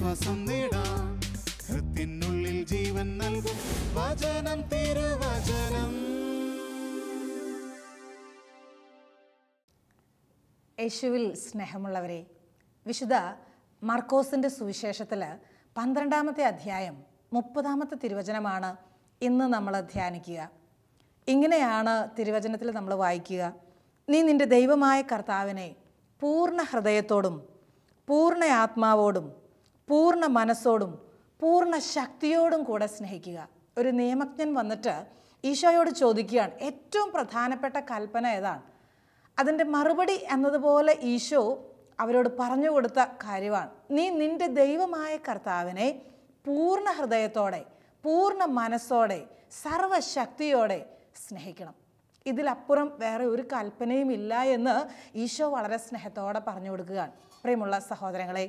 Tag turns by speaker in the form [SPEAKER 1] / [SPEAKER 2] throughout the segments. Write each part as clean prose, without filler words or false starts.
[SPEAKER 1] ആശ്വാസം നേടാം. ഹൃത്തിനുള്ളിൽ ജീവൻ നൽകും വചനം, തിരുവചനം.
[SPEAKER 2] യേശുവിൽ സ്നേഹമുള്ളവരെ, വിശുദ്ധ മർക്കോസിൻ്റെ സുവിശേഷത്തിൽ 12-ാമത്തെ അധ്യായം 30-ാമത്തെ തിരുവചനമാണ് ഇന്ന് നമ്മൾ ധ്യാനിക്കുക. ഇങ്ങനെയാണ് തിരുവചനത്തിൽ നമ്മൾ വായിക്കുക: നീ നിൻ്റെ ദൈവമായ കർത്താവിനെ പൂർണ്ണ ഹൃദയത്തോടും പൂർണ്ണ ആത്മാവോടും പൂർണ്ണ മനസ്സോടും പൂർണ്ണ ശക്തിയോടും കൂടെ സ്നേഹിക്കുക. ഒരു നിയമജ്ഞൻ വന്നിട്ട് ഈശോയോട് ചോദിക്കുകയാണ്, ഏറ്റവും പ്രധാനപ്പെട്ട കൽപ്പന ഏതാണ്? അതിൻ്റെ മറുപടി എന്നതുപോലെ ഈശോ അവരോട് പറഞ്ഞു കൊടുത്ത കാര്യമാണ്, നീ നിൻ്റെ ദൈവമായ കർത്താവിനെ പൂർണ്ണ ഹൃദയത്തോടെ പൂർണ്ണ മനസ്സോടെ സർവശക്തിയോടെ സ്നേഹിക്കണം. ഇതിലപ്പുറം വേറെ ഒരു കൽപ്പനയും ഇല്ല എന്ന് ഈശോ വളരെ സ്നേഹത്തോടെ പറഞ്ഞു കൊടുക്കുകയാണ്. പ്രിയമുള്ള സഹോദരങ്ങളെ,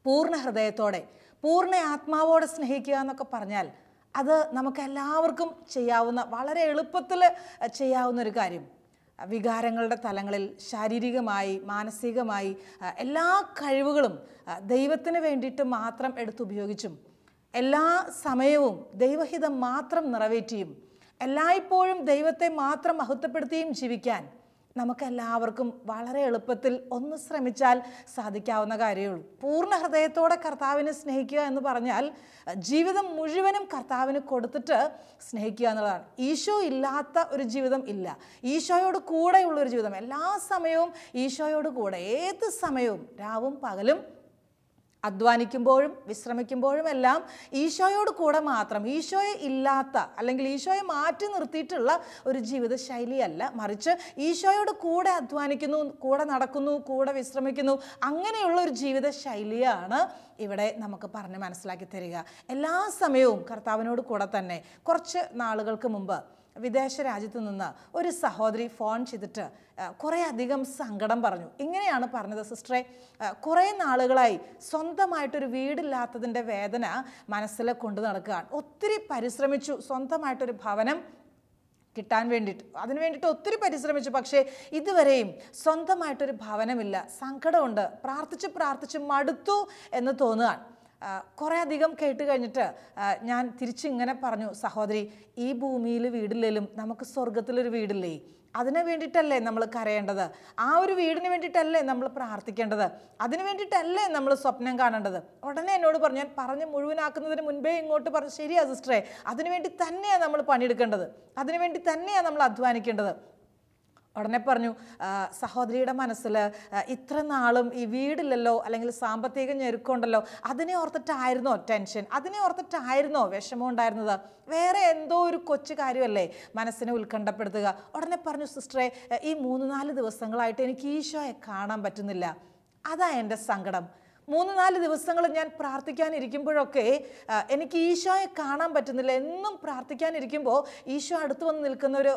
[SPEAKER 2] പൂർണ്ണ ഹൃദയത്തോടെ പൂർണ്ണ ആത്മാവോടെ സ്നേഹിക്കുക എന്നൊക്കെ പറഞ്ഞാൽ അത് നമുക്കെല്ലാവർക്കും ചെയ്യാവുന്ന, വളരെ എളുപ്പത്തിൽ ചെയ്യാവുന്ന ഒരു കാര്യം. വികാരങ്ങളുടെ തലങ്ങളിൽ ശാരീരികമായി മാനസികമായി എല്ലാ കഴിവുകളും ദൈവത്തിന് വേണ്ടിയിട്ട് മാത്രം എടുത്തുപയോഗിച്ചും എല്ലാ സമയവും ദൈവഹിതം മാത്രം നിറവേറ്റിയും എല്ലായ്പ്പോഴും ദൈവത്തെ മാത്രം മഹത്വപ്പെടുത്തിയും ജീവിക്കാൻ നമുക്കെല്ലാവർക്കും വളരെ എളുപ്പത്തിൽ ഒന്ന് ശ്രമിച്ചാൽ സാധിക്കാവുന്ന കാര്യമേ ഉള്ളൂ. പൂർണ്ണ ഹൃദയത്തോടെ കർത്താവിനെ സ്നേഹിക്കുക എന്ന് പറഞ്ഞാൽ ജീവിതം മുഴുവനും കർത്താവിന് കൊടുത്തിട്ട് സ്നേഹിക്കുക എന്നുള്ളതാണ്. ഈശോ ഇല്ലാത്ത ഒരു ജീവിതം ഇല്ല. ഈശോയോട് കൂടെയുള്ളൊരു ജീവിതം, എല്ലാ സമയവും ഈശോയോട് കൂടെ, ഏത് സമയവും രാവും പകലും അധ്വാനിക്കുമ്പോഴും വിശ്രമിക്കുമ്പോഴും എല്ലാം ഈശോയോട് കൂടെ മാത്രം. ഈശോയെ ഇല്ലാത്ത അല്ലെങ്കിൽ ഈശോയെ മാറ്റി നിർത്തിയിട്ടുള്ള ഒരു ജീവിത ശൈലിയല്ല, മറിച്ച് ഈശോയോട് കൂടെ അധ്വാനിക്കുന്നു, കൂടെ നടക്കുന്നു, കൂടെ വിശ്രമിക്കുന്നു, അങ്ങനെയുള്ള ഒരു ജീവിത ശൈലിയാണ് ഇവിടെ നമുക്ക് പറഞ്ഞ് മനസ്സിലാക്കി തരിക. എല്ലാ സമയവും കർത്താവിനോട് കൂടെ തന്നെ. കുറച്ച് നാളുകൾക്ക് മുമ്പ് വിദേശ രാജ്യത്ത് നിന്ന് ഒരു സഹോദരി ഫോൺ ചെയ്തിട്ട് കുറേ അധികം സങ്കടം പറഞ്ഞു. ഇങ്ങനെയാണ് പറഞ്ഞത്: സിസ്റ്ററെ, കുറേ നാളുകളായി സ്വന്തമായിട്ടൊരു വീടില്ലാത്തതിൻ്റെ വേദന മനസ്സിൽ കൊണ്ടു നടക്കുകയാണ്. ഒത്തിരി പരിശ്രമിച്ചു സ്വന്തമായിട്ടൊരു ഭവനം കിട്ടാൻ വേണ്ടിയിട്ട്, അതിനു വേണ്ടിയിട്ട് ഒത്തിരി പരിശ്രമിച്ചു. പക്ഷേ ഇതുവരെയും സ്വന്തമായിട്ടൊരു ഭവനമില്ല. സങ്കടമുണ്ട്. പ്രാർത്ഥിച്ച് മടുത്തു എന്ന് തോന്നുകയാണ്. കുറേ അധികം കേട്ട് കഴിഞ്ഞിട്ട് ഞാൻ തിരിച്ചിങ്ങനെ പറഞ്ഞു: സഹോദരി, ഈ ഭൂമിയിൽ വീടില്ലേലും നമുക്ക് സ്വർഗത്തിലൊരു വീടില്ലേ? അതിന് വേണ്ടിയിട്ടല്ലേ നമ്മൾ കരയേണ്ടത്? ആ ഒരു വീടിന് വേണ്ടിയിട്ടല്ലേ നമ്മൾ പ്രാർത്ഥിക്കേണ്ടത്? അതിന് വേണ്ടിയിട്ടല്ലേ നമ്മൾ സ്വപ്നം കാണേണ്ടത്? ഉടനെ എന്നോട് പറഞ്ഞു, ഞാൻ പറഞ്ഞ് മുഴുവനാക്കുന്നതിന് മുൻപേ ഇങ്ങോട്ട് പറഞ്ഞു, ശരിയാ സിസ്റ്ററെ, അതിനുവേണ്ടി തന്നെയാണ് നമ്മൾ പണിയെടുക്കേണ്ടത്, അതിനുവേണ്ടി തന്നെയാണ് നമ്മൾ അധ്വാനിക്കേണ്ടത്. ഉടനെ പറഞ്ഞു, സഹോദരിയുടെ മനസ്സിൽ ഇത്ര നാളും ഈ വീടില്ലല്ലോ, അല്ലെങ്കിൽ സാമ്പത്തിക ഞെരുക്കമുണ്ടല്ലോ, അതിനെ ഓർത്തിട്ടായിരുന്നോ ടെൻഷൻ? അതിനെ ഓർത്തിട്ടായിരുന്നോ വിഷമം ഉണ്ടായിരുന്നത്? വേറെ എന്തോ ഒരു കൊച്ചു കാര്യമല്ലേ മനസ്സിനെ ഉത്കണ്ഠപ്പെടുത്തുക? ഉടനെ പറഞ്ഞു, സിസ്റ്ററെ, ഈ 3-4 ദിവസങ്ങളായിട്ട് എനിക്ക് ഈശോയെ കാണാൻ പറ്റുന്നില്ല, അതാ എൻ്റെ സങ്കടം. 3-4 ദിവസങ്ങൾ ഞാൻ പ്രാർത്ഥിക്കാനിരിക്കുമ്പോഴൊക്കെ എനിക്ക് ഈശോയെ കാണാൻ പറ്റുന്നില്ല. എന്നും പ്രാർത്ഥിക്കാനിരിക്കുമ്പോൾ ഈശോ അടുത്ത് വന്ന് നിൽക്കുന്ന ഒരു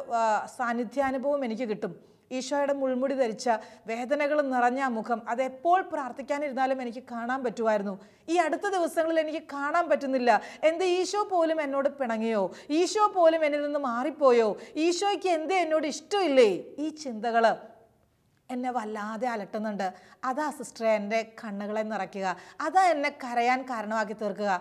[SPEAKER 2] സാന്നിധ്യാനുഭവം എനിക്ക് കിട്ടും. ഈശോയുടെ മുൾമുടി ധരിച്ച വേദനകൾ നിറഞ്ഞ മുഖം, അതെപ്പോൾ പ്രാർത്ഥിക്കാനിരുന്നാലും എനിക്ക് കാണാൻ പറ്റുമായിരുന്നു. ഈ അടുത്ത ദിവസങ്ങളിൽ എനിക്ക് കാണാൻ പറ്റുന്നില്ല. എന്ത്, ഈശോ പോലും എന്നോട് പിണങ്ങിയോ? ഈശോ പോലും എന്നിൽ നിന്ന് മാറിപ്പോയോ? ഈശോയ്ക്ക് എന്തേ എന്നോട് ഇഷ്ടമില്ലേ? ഈ ചിന്തകൾ എന്നെ വല്ലാതെ അലട്ടുന്നുണ്ട്. അതാ സിസ്റ്ററെ എൻ്റെ കണ്ണുകളെ നിറയ്ക്കുക, അതാ എന്നെ കരയാൻ കാരണമാക്കി തീർക്കുക.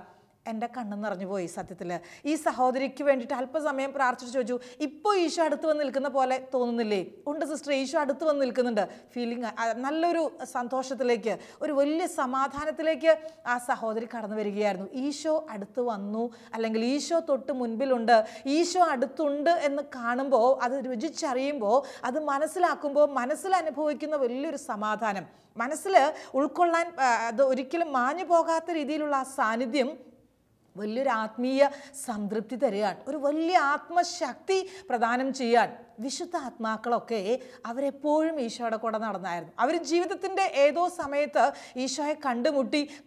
[SPEAKER 2] എൻ്റെ കണ്ണ് നിറഞ്ഞു പോയി സത്യത്തിൽ. ഈ സഹോദരിക്ക് വേണ്ടിയിട്ട് അല്പസമയം പ്രാർത്ഥിച്ചു ചോദിച്ചു, ഇപ്പോൾ ഈശോ അടുത്ത് വന്ന് നിൽക്കുന്ന പോലെ തോന്നുന്നില്ലേ? ഉണ്ട് സിസ്റ്റർ, ഈശോ അടുത്ത് വന്ന് നിൽക്കുന്നുണ്ട്. ഫീലിംഗ് നല്ലൊരു സന്തോഷത്തിലേക്ക്, ഒരു വലിയ സമാധാനത്തിലേക്ക് ആ സഹോദരി കടന്നു വരികയായിരുന്നു. ഈശോ അടുത്ത് വന്നു, അല്ലെങ്കിൽ ഈശോ തൊട്ട് മുൻപിലുണ്ട്, ഈശോ അടുത്തുണ്ട് എന്ന് കാണുമ്പോൾ, അത് രുചിച്ചറിയുമ്പോൾ, അത് മനസ്സിലാക്കുമ്പോൾ മനസ്സിൽ അനുഭവിക്കുന്ന വലിയൊരു സമാധാനം, മനസ്സിൽ ഉൾക്കൊള്ളാൻ അത് ഒരിക്കലും മാഞ്ഞു പോകാത്ത രീതിയിലുള്ള ആ സാന്നിധ്യം വലിയൊരു ആത്മീയ സംതൃപ്തി തരികയാണ്, ഒരു വലിയ ആത്മശക്തി പ്രദാനം ചെയ്യാൻ. വിശുദ്ധ ആത്മാക്കളൊക്കെ അവരെപ്പോഴും ഈശോയുടെ കൂടെ നടന്നായിരുന്നു. അവർ ജീവിതത്തിൻ്റെ ഏതോ സമയത്ത് ഈശോയെ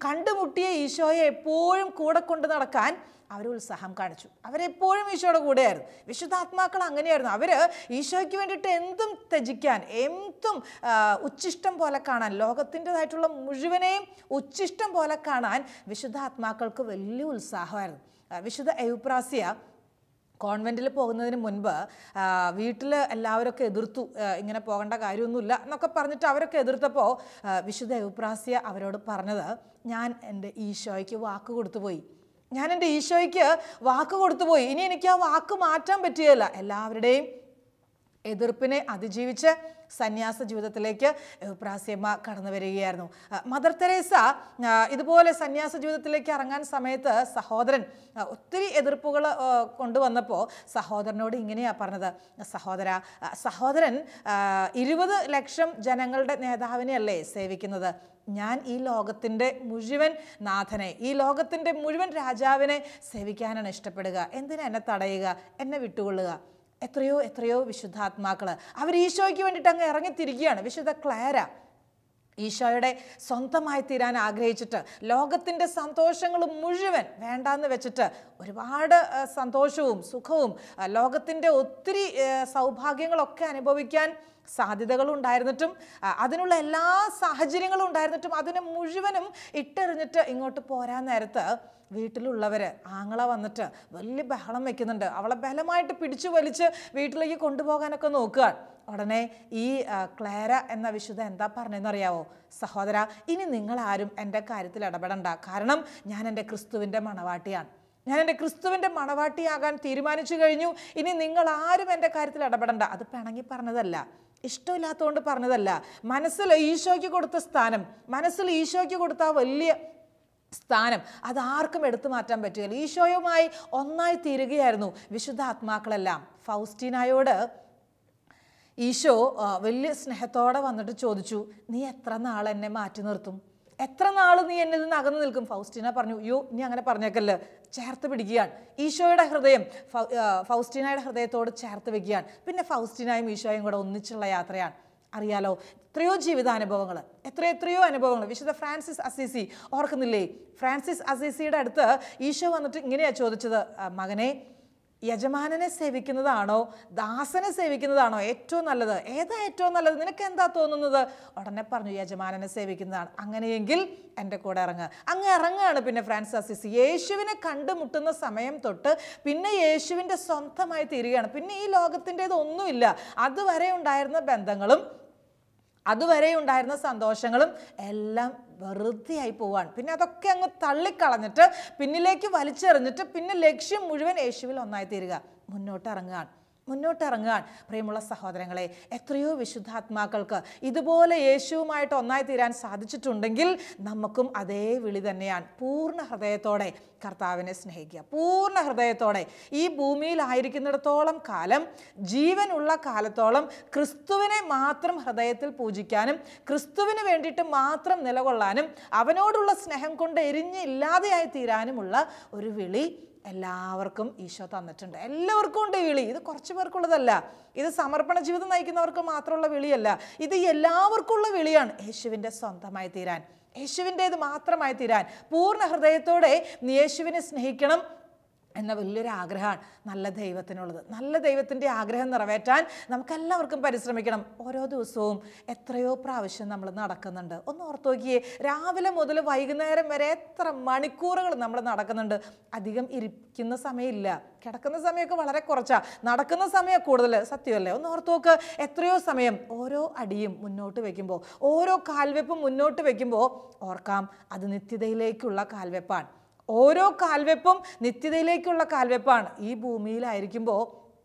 [SPEAKER 2] കണ്ടുമുട്ടിയ ഈശോയെ എപ്പോഴും കൂടെ കൊണ്ട് നടക്കാൻ അവർ ഉത്സാഹം കാണിച്ചു. അവരെപ്പോഴും ഈശോയുടെ കൂടെയായിരുന്നു. വിശുദ്ധാത്മാക്കൾ അങ്ങനെയായിരുന്നു. അവർ ഈശോയ്ക്ക് വേണ്ടിയിട്ട് എന്തും ത്യജിക്കാൻ, എന്തും ഉച്ഛിഷ്ടം പോലെ കാണാൻ, ലോകത്തിൻ്റെതായിട്ടുള്ള മുഴുവനെയും ഉച്ഛിഷ്ടം പോലെ കാണാൻ വിശുദ്ധാത്മാക്കൾക്ക് വലിയ ഉത്സാഹമായിരുന്നു. വിശുദ്ധ എവുപ്രാസ്യ കോൺവെൻറ്റിൽ പോകുന്നതിന് മുൻപ് വീട്ടിൽ എല്ലാവരൊക്കെ എതിർത്തു, ഇങ്ങനെ പോകേണ്ട കാര്യമൊന്നുമില്ല എന്നൊക്കെ പറഞ്ഞിട്ട് അവരൊക്കെ എതിർത്തപ്പോൾ വിശുദ്ധ എവുപ്രാസ്യ അവരോട് പറഞ്ഞത്, ഞാൻ എൻ്റെ ഈശോയ്ക്ക് വാക്ക് കൊടുത്തുപോയി, ഞാൻ എൻ്റെ ഈശോയ്ക്ക് വാക്ക് കൊടുത്തുപോയി, ഇനി എനിക്ക് ആ വാക്ക് മാറ്റാൻ പറ്റുകയില്ല. എല്ലാവരുടെയും എതിർപ്പിനെ അതിജീവിച്ച് സന്യാസ ജീവിതത്തിലേക്ക് എവുപ്രാസ്യമ്മ കടന്നു വരികയായിരുന്നു. മദർ തെരേസ ഇതുപോലെ സന്യാസ ജീവിതത്തിലേക്ക് ഇറങ്ങാൻ സമയത്ത് സഹോദരൻ ഒത്തിരി എതിർപ്പുകൾ കൊണ്ടുവന്നപ്പോൾ സഹോദരനോട് ഇങ്ങനെയാണ് പറഞ്ഞത്, സഹോദരൻ 20 ലക്ഷം ജനങ്ങളുടെ നേതാവിനെയല്ലേ സേവിക്കുന്നത്, ഞാൻ ഈ ലോകത്തിൻ്റെ മുഴുവൻ നാഥനെ, ഈ ലോകത്തിൻ്റെ മുഴുവൻ രാജാവിനെ സേവിക്കാനാണ് ഇഷ്ടപ്പെടുക, എന്തിനാ എന്നെ തടയുക, എന്നെ വിട്ടുകൊള്ളുക. എത്രയോ വിശുദ്ധാത്മാക്കൾ അവർ ഈശോയ്ക്ക് വേണ്ടിയിട്ട് അങ്ങ് ഇറങ്ങിത്തിരിക്കുകയാണ്. വിശുദ്ധ ക്ലാര ഈശോയുടെ സ്വന്തമായി തീരാൻ ആഗ്രഹിച്ചിട്ട് ലോകത്തിൻ്റെ സന്തോഷങ്ങൾ മുഴുവൻ വേണ്ടാന്ന് വെച്ചിട്ട് ഒരുപാട് സന്തോഷവും സുഖവും ലോകത്തിൻ്റെ ഒത്തിരി സൗഭാഗ്യങ്ങളൊക്കെ അനുഭവിക്കാൻ സാധ്യതകളുണ്ടായിരുന്നിട്ടും അതിനുള്ള എല്ലാ സാഹചര്യങ്ങളും ഉണ്ടായിരുന്നിട്ടും അതിനെ മുഴുവനും ഇട്ടെറിഞ്ഞിട്ട് ഇങ്ങോട്ട് പോരാൻ നേരത്ത് വീട്ടിലുള്ളവർ ആങ്ങള വന്നിട്ട് വലിയ ബഹളം വെക്കുന്നുണ്ട്. അവളെ ബലമായിട്ട് പിടിച്ചു വലിച്ച് വീട്ടിലേക്ക് കൊണ്ടുപോകാനൊക്കെ നോക്കുക. ഉടനെ ഈ ക്ലാര എന്ന വിശുദ്ധ എന്താ പറഞ്ഞതെന്നറിയാവോ, സഹോദര, ഇനി നിങ്ങളാരും എൻ്റെ കാര്യത്തിൽ ഇടപെടണ്ട, കാരണം ഞാൻ എൻ്റെ ക്രിസ്തുവിൻ്റെ മണവാട്ടിയാണ്, ഞാൻ എൻ്റെ ക്രിസ്തുവിൻ്റെ മണവാട്ടിയാകാൻ തീരുമാനിച്ചു കഴിഞ്ഞു, ഇനി നിങ്ങൾ ആരും എൻ്റെ കാര്യത്തിൽ ഇടപെടണ്ട. അത് പിണങ്ങി പറഞ്ഞതല്ല, ഇഷ്ടമില്ലാത്തതുകൊണ്ട് പറഞ്ഞതല്ല. മനസ്സിൽ ഈശോയ്ക്ക് കൊടുത്ത സ്ഥാനം, മനസ്സിൽ ഈശോയ്ക്ക് കൊടുത്ത ആ വലിയ സ്ഥാനം അതാർക്കും എടുത്തു മാറ്റാൻ പറ്റുകയില്ല. ഈശോയുമായി ഒന്നായി തീരുകയായിരുന്നു വിശുദ്ധാത്മാക്കളെല്ലാം. ഫൗസ്റ്റീനായോട് ഈശോ വലിയ സ്നേഹത്തോടെ വന്നിട്ട് ചോദിച്ചു, നീ എത്ര നാൾ എന്നെ മാറ്റി നിർത്തും, എത്ര നാൾ നീ എന്നിൽ നിന്ന് അകന്നു നിൽക്കും? ഫൗസ്റ്റീന പറഞ്ഞു, യോ നീ അങ്ങനെ പറഞ്ഞേക്കല്ല്, ചേർത്ത് പിടിക്കുകയാണ്. ഈശോയുടെ ഹൃദയം ഫൗസ്റ്റീനയുടെ ഹൃദയത്തോട് ചേർത്ത് വെക്കുകയാണ്. പിന്നെ ഫൗസ്റ്റീനായും ഈശോയും കൂടെ ഒന്നിച്ചുള്ള യാത്രയാണ്. അറിയാലോ, എത്രയോ ജീവിതാനുഭവങ്ങൾ, എത്രയോ അനുഭവങ്ങൾ. വിശുദ്ധ ഫ്രാൻസിസ് അസീസി ഓർക്കുന്നില്ലേ? ഫ്രാൻസിസ് അസീസിയുടെ അടുത്ത് ഈശോ വന്നിട്ട് ഇങ്ങനെയാണ് ചോദിച്ചത്, മകനെ, യജമാനനെ സേവിക്കുന്നതാണോ ദാസനെ സേവിക്കുന്നതാണോ ഏറ്റവും നല്ലത്? ഏതാ ഏറ്റവും നല്ലത്? നിനക്ക് എന്താ തോന്നുന്നത്? ഉടനെ പറഞ്ഞു, യജമാനനെ സേവിക്കുന്നതാണ്. അങ്ങനെയെങ്കിൽ എൻ്റെ കൂടെ ഇറങ്ങുക. അങ്ങ് ഇറങ്ങുകയാണ്. പിന്നെ ഫ്രാൻസിസ് അസീസി യേശുവിനെ കണ്ടുമുട്ടുന്ന സമയം തൊട്ട് പിന്നെ യേശുവിൻ്റെ സ്വന്തമായി തീരുകയാണ്. പിന്നെ ഈ ലോകത്തിൻ്റെതൊന്നുമില്ല. അതുവരെ ഉണ്ടായിരുന്ന ബന്ധങ്ങളും അതുവരെ ഉണ്ടായിരുന്ന സന്തോഷങ്ങളും എല്ലാം വെറുതെയായി പോവാണ്. പിന്നെ അതൊക്കെ അങ്ങ് തള്ളിക്കളഞ്ഞിട്ട് പിന്നിലേക്ക് വലിച്ചെറിഞ്ഞിട്ട് പിന്നെ ലക്ഷ്യം മുഴുവൻ യേശുവിൽ ഒന്നായി തീരുക, മുന്നോട്ടിറങ്ങുകയാണ്. പ്രിയമുള്ള സഹോദരങ്ങളെ, എത്രയോ വിശുദ്ധാത്മാക്കൾക്ക് ഇതുപോലെ യേശുവുമായിട്ട് ഒന്നായി തീരാൻ സാധിച്ചിട്ടുണ്ടെങ്കിൽ നമുക്കും അതേ വിളി തന്നെയാണ്. പൂർണ്ണ ഹൃദയത്തോടെ കർത്താവിനെ സ്നേഹിക്കുക, പൂർണ്ണ ഹൃദയത്തോടെ. ഈ ഭൂമിയിലായിരിക്കുന്നിടത്തോളം കാലം, ജീവനുള്ള കാലത്തോളം ക്രിസ്തുവിനെ മാത്രം ഹൃദയത്തിൽ പൂജിക്കാനും ക്രിസ്തുവിന് വേണ്ടിയിട്ട് മാത്രം നിലകൊള്ളാനും അവനോടുള്ള സ്നേഹം കൊണ്ട് എരിഞ്ഞ് ഇല്ലാതെയായി തീരാനുമുള്ള ഒരു വിളി എല്ലാവർക്കും ഈശോ തന്നിട്ടുണ്ട്. എല്ലാവർക്കും ഉണ്ട് ഈ വിളി. ഇത് കുറച്ച് പേർക്കുള്ളതല്ല, ഇത് സമർപ്പണ ജീവിതം നയിക്കുന്നവർക്ക് മാത്രമുള്ള വിളിയല്ല, ഇത് എല്ലാവർക്കുള്ള വിളിയാണ്. യേശുവിൻ്റെ സ്വന്തമായി തീരാൻ, യേശുവിൻ്റേത് മാത്രമായി തീരാൻ, പൂർണ്ണ ഹൃദയത്തോടെ നീ യേശുവിനെ സ്നേഹിക്കണം എന്ന വലിയൊരു ആഗ്രഹമാണ് നല്ല ദൈവത്തിനുള്ളത്. നല്ല ദൈവത്തിൻ്റെ ആഗ്രഹം നിറവേറ്റാൻ നമുക്കെല്ലാവർക്കും പരിശ്രമിക്കണം. ഓരോ ദിവസവും എത്രയോ പ്രാവശ്യം നമ്മൾ നടക്കുന്നുണ്ട്. ഒന്ന് ഓർത്ത് നോക്കിയേ, രാവിലെ മുതൽ വൈകുന്നേരം വരെ എത്ര മണിക്കൂറുകൾ നമ്മൾ നടക്കുന്നുണ്ട്. അധികം ഇരിക്കുന്ന സമയമില്ല, കിടക്കുന്ന സമയമൊക്കെ വളരെ കുറച്ചാണ്, നടക്കുന്ന സമയം കൂടുതൽ. സത്യമല്ലേ? ഒന്ന് ഓർത്ത് നോക്ക്, എത്രയോ സമയം. ഓരോ അടിയും മുന്നോട്ട് വയ്ക്കുമ്പോൾ, ഓരോ കാൽവെപ്പും മുന്നോട്ട് വയ്ക്കുമ്പോൾ ഓർക്കാം, അത് നിത്യതയിലേക്കുള്ള കാൽവെപ്പാണ്. ഓരോ കാൽവെപ്പും നിത്യതയിലേക്കുള്ള കാൽവെപ്പാണ്. ഈ ഭൂമിയിലായിരിക്കുമ്പോൾ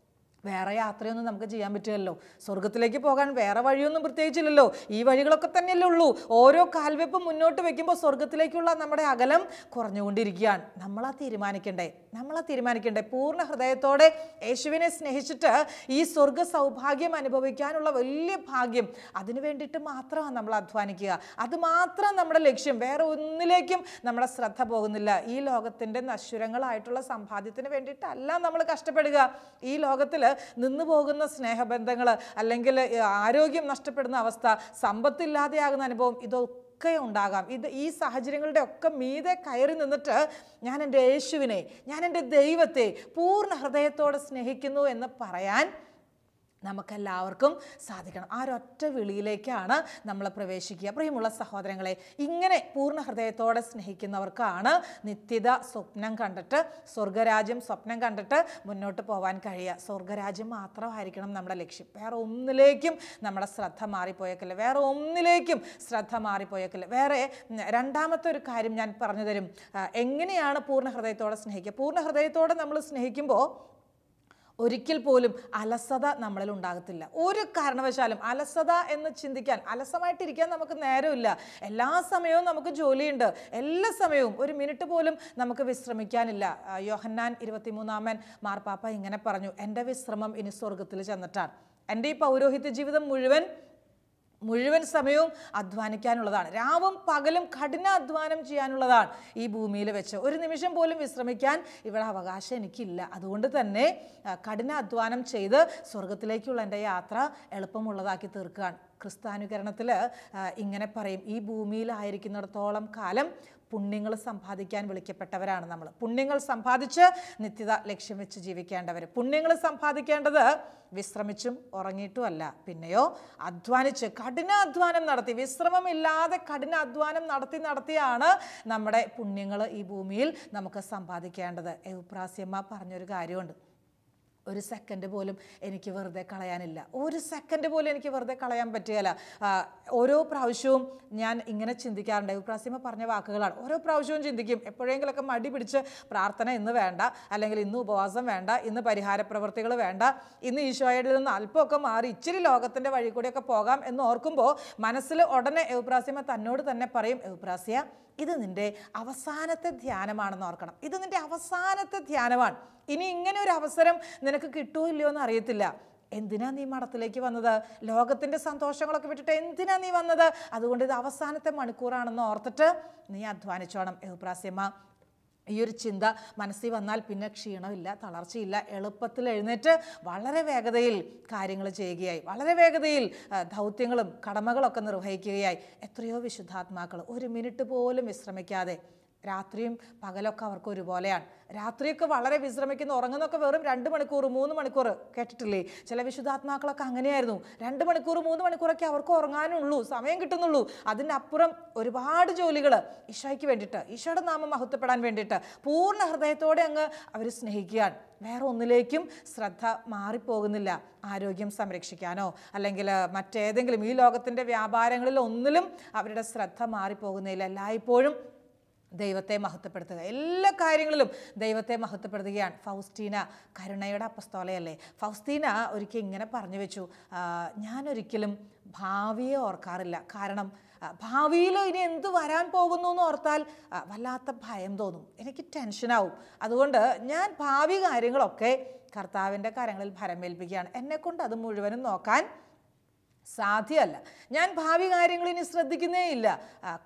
[SPEAKER 2] വേറെ യാത്രയൊന്നും നമുക്ക് ചെയ്യാൻ പറ്റുമല്ലോ. സ്വർഗത്തിലേക്ക് പോകാൻ വേറെ വഴിയൊന്നും പ്രത്യേകിച്ചില്ലല്ലോ. ഈ വഴികളൊക്കെ തന്നെയല്ലേ ഉള്ളൂ. ഓരോ കാൽവെപ്പും മുന്നോട്ട് വെക്കുമ്പോൾ സ്വർഗത്തിലേക്കുള്ള നമ്മുടെ അകലം കുറഞ്ഞുകൊണ്ടിരിക്കുകയാണ്. നമ്മളാ തീരുമാനിക്കണ്ടേ പൂർണ്ണ ഹൃദയത്തോടെ യേശുവിനെ സ്നേഹിച്ചിട്ട് ഈ സ്വർഗ സൗഭാഗ്യം അനുഭവിക്കാനുള്ള വലിയ ഭാഗ്യം, അതിനു വേണ്ടിയിട്ട് മാത്രമാണ് നമ്മൾ അധ്വാനിക്കുക. അത് മാത്രം നമ്മുടെ ലക്ഷ്യം. വേറെ ഒന്നിലേക്കും നമ്മുടെ ശ്രദ്ധ പോകുന്നില്ല. ഈ ലോകത്തിൻ്റെ നശ്വരങ്ങളായിട്ടുള്ള സമ്പാദ്യത്തിന് വേണ്ടിയിട്ടല്ല നമ്മൾ കഷ്ടപ്പെടുക. ഈ ലോകത്തിൽ നിന്നു പോകുന്ന സ്നേഹബന്ധങ്ങൾ, അല്ലെങ്കിൽ ആരോഗ്യം നഷ്ടപ്പെടുന്ന അവസ്ഥ, സമ്പത്തില്ലാതെയാകുന്ന അനുഭവം, ഇതൊക്കെ ഉണ്ടാകാം. ഈ സാഹചര്യങ്ങളുടെ ഒക്കെ മീതെ കയറി നിന്നിട്ട് ഞാൻ എൻ്റെ യേശുവിനെ, ഞാൻ എൻ്റെ ദൈവത്തെ പൂർണ്ണ ഹൃദയത്തോടെ സ്നേഹിക്കുന്നു എന്ന് പറയാൻ നമുക്കെല്ലാവർക്കും സാധിക്കണം. ആ ഒരൊറ്റ വിളിയിലേക്കാണ് നമ്മൾ പ്രവേശിക്കുക. പ്രിയമുള്ള സഹോദരങ്ങളെ, ഇങ്ങനെ പൂർണ്ണ ഹൃദയത്തോടെ സ്നേഹിക്കുന്നവർക്കാണ് നിത്യത സ്വപ്നം കണ്ടിട്ട്, സ്വർഗരാജ്യം സ്വപ്നം കണ്ടിട്ട് മുന്നോട്ട് പോകാൻ കഴിയുക. സ്വർഗരാജ്യം മാത്രമായിരിക്കണം നമ്മുടെ ലക്ഷ്യം. വേറെ ഒന്നിലേക്കും നമ്മുടെ ശ്രദ്ധ മാറിപ്പോയേക്കില്ല. വേറെ ഒന്നിലേക്കും ശ്രദ്ധ മാറിപ്പോയേക്കില്ല. വേറെ രണ്ടാമത്തെ ഒരു കാര്യം ഞാൻ പറഞ്ഞു തരും. എങ്ങനെയാണ് പൂർണ്ണ ഹൃദയത്തോടെ സ്നേഹിക്കുക? പൂർണ്ണ ഹൃദയത്തോടെ നമ്മൾ സ്നേഹിക്കുമ്പോൾ ഒരിക്കൽ പോലും അലസത നമ്മളിൽ ഉണ്ടാകത്തില്ല. ഒരു കാരണവശാലും അലസത എന്ന് ചിന്തിക്കാൻ, അലസമായിട്ടിരിക്കാൻ നമുക്ക് നേരമില്ല. എല്ലാ സമയവും നമുക്ക് ജോലിയുണ്ട്. എല്ലാ സമയവും ഒരു മിനിറ്റ് പോലും നമുക്ക് വിശ്രമിക്കാനില്ല. യോഹന്നാൻ 23 മാർപ്പാപ്പ ഇങ്ങനെ പറഞ്ഞു, എൻ്റെ വിശ്രമം ഇനി സ്വർഗത്തിൽ ചെന്നിട്ടാണ്. എൻ്റെ ഈ പൗരോഹിത്യ ജീവിതം മുഴുവൻ സമയവും അധ്വാനിക്കാനുള്ളതാണ്. രാവും പകലും കഠിന അധ്വാനം ചെയ്യാനുള്ളതാണ്. ഈ ഭൂമിയിൽ വെച്ച് ഒരു നിമിഷം പോലും വിശ്രമിക്കാൻ ഇവിടെ അവകാശം എനിക്കില്ല. അതുകൊണ്ട് തന്നെ കഠിന അധ്വാനം ചെയ്ത് സ്വർഗത്തിലേക്കുള്ള എൻ്റെ യാത്ര എളുപ്പമുള്ളതാക്കി തീർക്കുകയാണ്. ക്രിസ്ത്യാനുകരണത്തിൽ ഇങ്ങനെ പറയും, ഈ ഭൂമിയിലായിരിക്കുന്നിടത്തോളം കാലം പുണ്യങ്ങൾ സമ്പാദിക്കാൻ വിളിക്കപ്പെട്ടവരാണ് നമ്മൾ. പുണ്യങ്ങൾ സമ്പാദിച്ച് നിത്യത ലക്ഷ്യം വെച്ച് ജീവിക്കേണ്ടവർ. പുണ്യങ്ങൾ സമ്പാദിക്കേണ്ടത് വിശ്രമിച്ചും ഉറങ്ങിയിട്ടുമല്ല, പിന്നെയോ അധ്വാനിച്ച് കഠിനാധ്വാനം നടത്തി, വിശ്രമമില്ലാതെ കഠിനാധ്വാനം നടത്തിയാണ് നമ്മുടെ പുണ്യങ്ങൾ ഈ ഭൂമിയിൽ നമുക്ക് സമ്പാദിക്കേണ്ടത്. എവുപ്രാസ്യമ്മ പറഞ്ഞൊരു കാര്യമുണ്ട്, ഒരു സെക്കൻഡ് പോലും എനിക്ക് വെറുതെ കളയാനില്ല. ഒരു സെക്കൻഡ് പോലും എനിക്ക് വെറുതെ കളയാൻ പറ്റുകയില്ല. ഓരോ പ്രാവശ്യവും ഞാൻ ഇങ്ങനെ ചിന്തിക്കാറുണ്ട്. എവുപ്രാസ്യമ്മ പറഞ്ഞ വാക്കുകളാണ്. ഓരോ പ്രാവശ്യവും ചിന്തിക്കും, എപ്പോഴെങ്കിലൊക്കെ മടി പിടിച്ച് പ്രാർത്ഥന ഇന്ന് വേണ്ട, അല്ലെങ്കിൽ ഇന്ന് ഉപവാസം വേണ്ട, ഇന്ന് പരിഹാര പ്രവർത്തികൾ വേണ്ട, ഇന്ന് ഈശോയുടെ നിന്ന് അല്പമൊക്കെ മാറി ഇച്ചിരി ലോകത്തിൻ്റെ വഴി കൂടെയൊക്കെ പോകാം എന്ന് ഓർക്കുമ്പോൾ മനസ്സിൽ ഉടനെ എവുപ്രാസ്യമ്മ തന്നോട് തന്നെ പറയും, എവുപ്രാസ്യ, ഇത് നിൻ്റെ അവസാനത്തെ ധ്യാനമാണെന്ന് ഓർക്കണം. ഇത് നിൻ്റെ അവസാനത്തെ ധ്യാനമാണ്. ഇനി ഇങ്ങനെ ഒരു അവസരം നിനക്ക് കിട്ടുമോ ഇല്ലയോ എന്ന് അറിയത്തില്ല. എന്തിനാ നീ മഠത്തിലേക്ക് വന്നത്? ലോകത്തിൻ്റെ സന്തോഷങ്ങളൊക്കെ വിട്ടിട്ട് എന്തിനാ നീ വന്നത്? അതുകൊണ്ട് ഇത് അവസാനത്തെ മണിക്കൂറാണെന്ന് ഓർത്തിട്ട് നീ അധ്വാനിച്ചോണം. എവുപ്രാസ്യമ്മ ഈ ഒരു ചിന്ത മനസ്സിൽ വന്നാൽ പിന്നെ ക്ഷീണമില്ല, തളർച്ചയില്ല. എളുപ്പത്തിൽ എഴുന്നേറ്റ് വളരെ വേഗതയിൽ കാര്യങ്ങൾ ചെയ്യുകയായി, വളരെ വേഗതയിൽ ദൗത്യങ്ങളും കടമകളൊക്കെ നിർവഹിക്കുകയായി. എത്രയോ വിശുദ്ധാത്മാക്കൾ ഒരു മിനിറ്റ് പോലും വിശ്രമിക്കാതെ, രാത്രിയും പകലൊക്കെ അവർക്ക് ഒരുപോലെയാണ്. രാത്രിയൊക്കെ വളരെ വിശ്രമിക്കുന്ന, ഉറങ്ങുന്നൊക്കെ വെറും 2 മണിക്കൂർ 3 മണിക്കൂർ, കേട്ടിട്ടില്ലേ? ചില വിശുദ്ധാത്മാക്കളൊക്കെ അങ്ങനെയായിരുന്നു. 2 മണിക്കൂർ 3 മണിക്കൂറൊക്കെ അവർക്ക് ഉറങ്ങാനുള്ളൂ, സമയം കിട്ടുന്നുള്ളൂ. അതിനപ്പുറം ഒരുപാട് ജോലികൾ ഈശോയ്ക്ക് വേണ്ടിയിട്ട്, ഈശോയുടെ നാമം മഹത്വപ്പെടാൻ വേണ്ടിയിട്ട് പൂർണ്ണ ഹൃദയത്തോടെ അങ്ങ് അവർ സ്നേഹിക്കുകയാണ്. വേറെ ഒന്നിലേക്കും ശ്രദ്ധ മാറിപ്പോകുന്നില്ല. ആരോഗ്യം സംരക്ഷിക്കാനോ അല്ലെങ്കിൽ മറ്റേതെങ്കിലും ഈ ലോകത്തിൻ്റെ വ്യാപാരങ്ങളിൽ ഒന്നിലും അവരുടെ ശ്രദ്ധ മാറിപ്പോകുന്നില്ല. എല്ലായ്പ്പോഴും ദൈവത്തെ മഹത്വപ്പെടുത്തുക, എല്ലാ കാര്യങ്ങളിലും ദൈവത്തെ മഹത്വപ്പെടുത്തുകയാണ്. ഫൗസ്റ്റീന കരുണയുടെ അപ്പസ്തോലയല്ലേ? ഫൗസ്റ്റീന ഒരിക്കൽ ഇങ്ങനെ പറഞ്ഞു വെച്ചു, ഞാനൊരിക്കലും ഭാവിയെ ഓർക്കാറില്ല. കാരണം ഭാവിയിൽ ഇനി എന്ത് വരാൻ പോകുന്നു എന്ന് ഓർത്താൽ വല്ലാത്ത ഭയം തോന്നും, എനിക്ക് ടെൻഷനാവും. അതുകൊണ്ട് ഞാൻ ഭാവി കാര്യങ്ങളൊക്കെ കർത്താവിൻ്റെ കാര്യങ്ങളിൽ ഭരമേൽപ്പിക്കുകയാണ്. എന്നെക്കൊണ്ട് അത് മുഴുവനും നോക്കാൻ സാധ്യമല്ല. ഞാൻ ഭാവി കാര്യങ്ങൾ ഇനി ശ്രദ്ധിക്കുന്നേ ഇല്ല.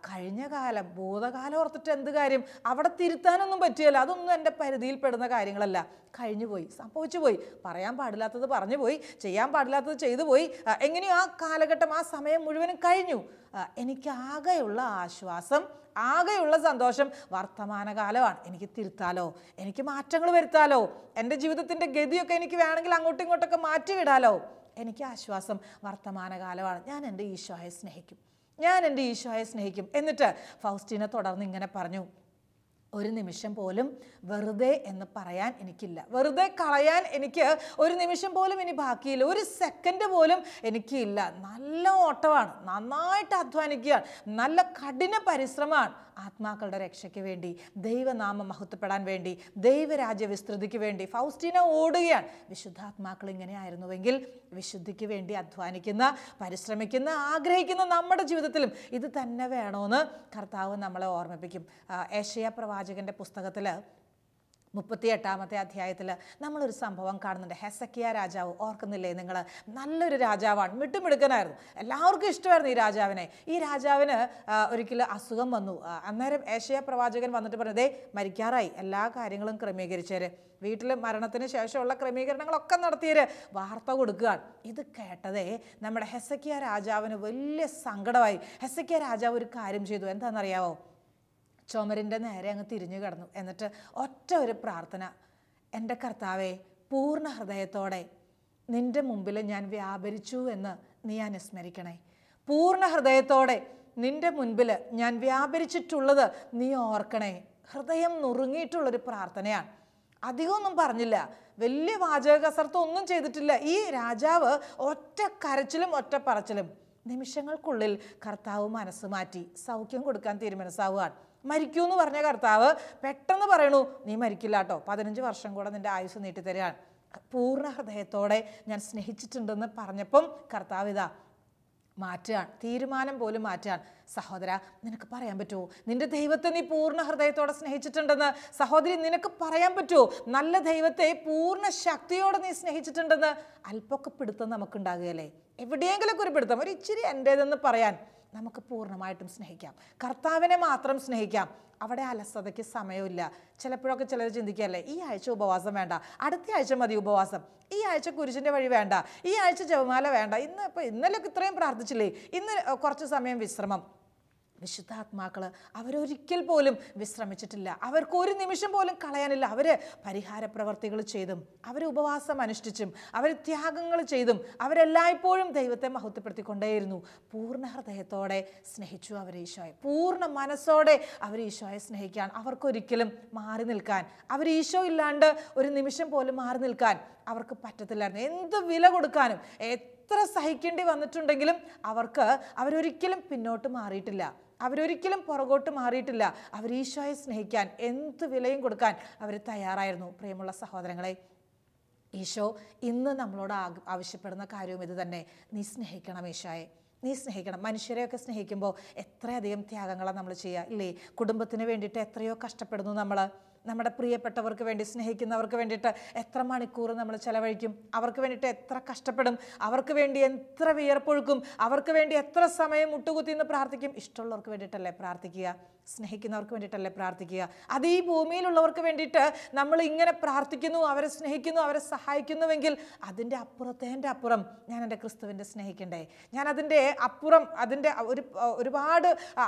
[SPEAKER 2] കഴിഞ്ഞ കാലം, ഭൂതകാലം ഓർത്തിട്ട് എന്ത് കാര്യം? അവിടെ തിരുത്താനൊന്നും പറ്റിയല്ല. അതൊന്നും എൻ്റെ പരിധിയിൽപ്പെടുന്ന കാര്യങ്ങളല്ല. കഴിഞ്ഞു പോയി, സംഭവിച്ചു പോയി. പറയാൻ പാടില്ലാത്തത് പറഞ്ഞു പോയി, ചെയ്യാൻ പാടില്ലാത്തത് ചെയ്തു പോയി. എങ്ങനെയോ ആ കാലഘട്ടം, ആ സമയം മുഴുവനും കഴിഞ്ഞു. എനിക്ക് ആകെയുള്ള ആശ്വാസം, ആകെയുള്ള സന്തോഷം വർത്തമാനകാലമാണ്. എനിക്ക് തിരുത്താലോ, എനിക്ക് മാറ്റങ്ങൾ വരുത്താലോ, എൻ്റെ ജീവിതത്തിൻ്റെ ഗതിയൊക്കെ എനിക്ക് വേണമെങ്കിൽ അങ്ങോട്ടും ഇങ്ങോട്ടൊക്കെ മാറ്റിവിടാലോ. എനിക്ക് ആശ്വാസം വർത്തമാനകാലമാണ്. ഞാൻ എൻ്റെ ഈശോയെ സ്നേഹിക്കും, ഞാൻ എൻ്റെ ഈശോയെ സ്നേഹിക്കും. എന്നിട്ട് ഫൗസ്റ്റീന തുടർന്ന് ഇങ്ങനെ പറഞ്ഞു, ഒരു നിമിഷം പോലും വെറുതെ എന്ന് പറയാൻ എനിക്കില്ല. വെറുതെ കളയാൻ എനിക്ക് ഒരു നിമിഷം പോലും ഇനി ബാക്കിയില്ല. ഒരു സെക്കൻഡ് പോലും എനിക്കില്ല. നല്ല ഓട്ടമാണ്, നന്നായിട്ട് അധ്വാനിക്കുകയാണ്, നല്ല കഠിന പരിശ്രമമാണ്. ആത്മാക്കളുടെ രക്ഷയ്ക്ക് വേണ്ടി, ദൈവനാമം മഹത്വപ്പെടാൻ വേണ്ടി, ദൈവരാജ്യ വിസ്തൃതിക്ക് വേണ്ടി ഫൗസ്റ്റീന ഓടുകയാണ്. വിശുദ്ധാത്മാക്കൾ ഇങ്ങനെയായിരുന്നുവെങ്കിൽ വിശുദ്ധിക്ക് വേണ്ടി അധ്വാനിക്കുന്ന, പരിശ്രമിക്കുന്ന, ആഗ്രഹിക്കുന്ന നമ്മുടെ ജീവിതത്തിലും ഇത് തന്നെ വേണമെന്ന് കർത്താവ് നമ്മളെ ഓർമ്മിപ്പിക്കും. യെശയ്യാ പ്രവാചകന്റെ പുസ്തകത്തിൽ 38-ാമത്തെ അധ്യായത്തിൽ നമ്മളൊരു സംഭവം കാണുന്നുണ്ട്. ഹെസക്കിയ രാജാവ്, ഓർക്കുന്നില്ലേ നിങ്ങൾ? നല്ലൊരു രാജാവാണ്, മിടുമിടുക്കനായിരുന്നു, എല്ലാവർക്കും ഇഷ്ടമായിരുന്നു ഈ രാജാവിനെ. ഈ രാജാവിന് ഒരിക്കലും അസുഖം വന്നു. അന്നേരം യെശയ്യാ പ്രവാചകൻ വന്നിട്ട് പറഞ്ഞതേ, മരിക്കാറായി, എല്ലാ കാര്യങ്ങളും ക്രമീകരിച്ചേര്, വീട്ടിൽ മരണത്തിന് ശേഷമുള്ള ക്രമീകരണങ്ങളൊക്കെ നടത്തിയര് വാർത്ത കൊടുക്കുകയാണ്. ഇത് കേട്ടതേ നമ്മുടെ ഹെസക്കിയ രാജാവിന് വലിയ സങ്കടമായി. ഹെസക്കിയ രാജാവ് ഒരു കാര്യം ചെയ്തു. എന്താണെന്നറിയാവോ? ചുമരിൻ്റെ നേരെ അങ്ങ് തിരിഞ്ഞു കിടന്നു. എന്നിട്ട് ഒറ്റ ഒരു പ്രാർത്ഥന, എൻ്റെ കർത്താവേ, പൂർണ്ണ ഹൃദയത്തോടെ നിൻ്റെ മുമ്പിൽ ഞാൻ വ്യാപരിച്ചു എന്ന് നീ അനുസ്മരിക്കണേ. പൂർണ്ണ ഹൃദയത്തോടെ നിൻ്റെ മുൻപിൽ ഞാൻ വ്യാപരിച്ചിട്ടുള്ളത് നീ ഓർക്കണേ. ഹൃദയം നുറുങ്ങിയിട്ടുള്ളൊരു പ്രാർത്ഥനയാണ്. അധികമൊന്നും പറഞ്ഞില്ല, വലിയ വാചക കസർത്തം ഒന്നും ചെയ്തിട്ടില്ല. ഈ രാജാവ് ഒറ്റ കരച്ചിലും ഒറ്റ പറച്ചിലും. നിമിഷങ്ങൾക്കുള്ളിൽ കർത്താവ് മനസ്സ് മാറ്റി സൗഖ്യം കൊടുക്കാൻ തീരുമാനിച്ചാവുകയാണ്. മരിക്കൂ എന്ന് പറഞ്ഞ കർത്താവ് പെട്ടെന്ന് പറയണു, നീ മരിക്കില്ല കേട്ടോ, 15 വർഷം കൂടെ നിൻ്റെ ആയുസ് നീട്ടിത്തരികയാണ്. പൂർണ്ണ ഹൃദയത്തോടെ ഞാൻ സ്നേഹിച്ചിട്ടുണ്ടെന്ന് പറഞ്ഞപ്പം കർത്താവ് ഇതാ മാറ്റുകയാണ്, തീരുമാനം പോലും മാറ്റുകയാണ്. സഹോദര, നിനക്ക് പറയാൻ പറ്റുമോ നിന്റെ ദൈവത്തെ നീ പൂർണ്ണ ഹൃദയത്തോടെ സ്നേഹിച്ചിട്ടുണ്ടെന്ന്? സഹോദരി, നിനക്ക് പറയാൻ പറ്റുമോ നല്ല ദൈവത്തെ പൂർണ്ണ ശക്തിയോടെ നീ സ്നേഹിച്ചിട്ടുണ്ടെന്ന്? അല്പമൊക്കെ പിടുത്തം നമുക്കുണ്ടാകുകയല്ലേ? എവിടെയെങ്കിലൊക്കെ ഒരു പിടുത്തം, ഒരു ഇച്ചിരി എൻ്റേതെന്ന് പറയാൻ നമുക്ക് പൂർണ്ണമായിട്ടും സ്നേഹിക്കാം. കർത്താവിനെ മാത്രം സ്നേഹിക്കാം. അവിടെ അലസതയ്ക്ക് സമയമില്ല. ചിലപ്പോഴൊക്കെ ചിലർ ചിന്തിക്കുകയല്ലേ, ഈ ആഴ്ച ഉപവാസം വേണ്ട, അടുത്ത ആഴ്ച മതി ഉപവാസം, ഈ ആഴ്ച കുരിശിൻ്റെ വഴി വേണ്ട, ഈ ആഴ്ച ജപമാല വേണ്ട, ഇന്നലെ ഇത്രയും പ്രാർത്ഥിച്ചില്ലേ, ഇന്ന് കുറച്ച് സമയം വിശ്രമം. വിശുദ്ധാത്മാക്കൾ അവരൊരിക്കൽ പോലും വിശ്രമിച്ചിട്ടില്ല. അവർക്ക് ഒരു നിമിഷം പോലും കളയാനില്ല. അവർ പരിഹാര പ്രവർത്തികൾ ചെയ്തും അവർ ഉപവാസം അനുഷ്ഠിച്ചും അവർ ത്യാഗങ്ങൾ ചെയ്തും അവരെല്ലായ്പ്പോഴും ദൈവത്തെ മഹത്വപ്പെടുത്തിക്കൊണ്ടേയിരുന്നു. പൂർണ്ണ ഹൃദയത്തോടെ സ്നേഹിച്ചു അവർ ഈശോയെ. പൂർണ്ണ മനസ്സോടെ അവർ ഈശോയെ സ്നേഹിക്കാൻ അവർക്കൊരിക്കലും മാറി നിൽക്കാൻ, അവർ ഈശോ ഇല്ലാണ്ട് ഒരു നിമിഷം പോലും മാറി നിൽക്കാൻ അവർക്ക് പറ്റത്തില്ലായിരുന്നു. എന്ത് വില കൊടുക്കാനും എത്ര സഹിക്കേണ്ടി വന്നിട്ടുണ്ടെങ്കിലും അവരൊരിക്കലും പിന്നോട്ട് മാറിയിട്ടില്ല. അവരൊരിക്കലും പുറകോട്ട് മാറിയിട്ടില്ല. അവർ ഈശോയെ സ്നേഹിക്കാൻ എന്ത് വിലയും കൊടുക്കാൻ അവർ തയ്യാറായിരുന്നു. പ്രിയമുള്ള സഹോദരങ്ങളെ, ഈശോ ഇന്ന് നമ്മളോട് ആവശ്യപ്പെടുന്ന കാര്യവും ഇത് തന്നെ. നീ സ്നേഹിക്കണം ഈശോയെ, നീ സ്നേഹിക്കണം. മനുഷ്യരെയൊക്കെ സ്നേഹിക്കുമ്പോൾ എത്രയധികം ത്യാഗങ്ങളാണ് നമ്മൾ ചെയ്യുക ഇല്ലേ? കുടുംബത്തിന് വേണ്ടിയിട്ട് എത്രയോ കഷ്ടപ്പെടുന്നു നമ്മൾ. നമ്മുടെ പ്രിയപ്പെട്ടവർക്ക് വേണ്ടി, സ്നേഹിക്കുന്നവർക്ക് വേണ്ടിയിട്ട് എത്ര മണിക്കൂർ നമ്മൾ ചിലവഴിക്കും, അവർക്ക് വേണ്ടിയിട്ട് എത്ര കഷ്ടപ്പെടും, അവർക്ക് വേണ്ടി എത്ര വിയർപ്പൊഴുക്കും, അവർക്ക് വേണ്ടി എത്ര സമയം മുട്ടുകുത്തി എന്ന് പ്രാർത്ഥിക്കും. ഇഷ്ടമുള്ളവർക്ക് വേണ്ടിയിട്ടല്ലേ പ്രാർത്ഥിക്കുക, സ്നേഹിക്കുന്നവർക്ക് വേണ്ടിയിട്ടല്ലേ പ്രാർത്ഥിക്കുക. അത് ഈ ഭൂമിയിലുള്ളവർക്ക് വേണ്ടിയിട്ട് നമ്മൾ ഇങ്ങനെ പ്രാർത്ഥിക്കുന്നു, അവരെ സ്നേഹിക്കുന്നു, അവരെ സഹായിക്കുന്നുവെങ്കിൽ അതിൻ്റെ അപ്പുറം ഞാൻ എൻ്റെ ക്രിസ്തുവിൻ്റെ സ്നേഹിക്കണ്ടേ? ഞാൻ അതിൻ്റെ അപ്പുറം, അതിൻ്റെ ഒരുപാട്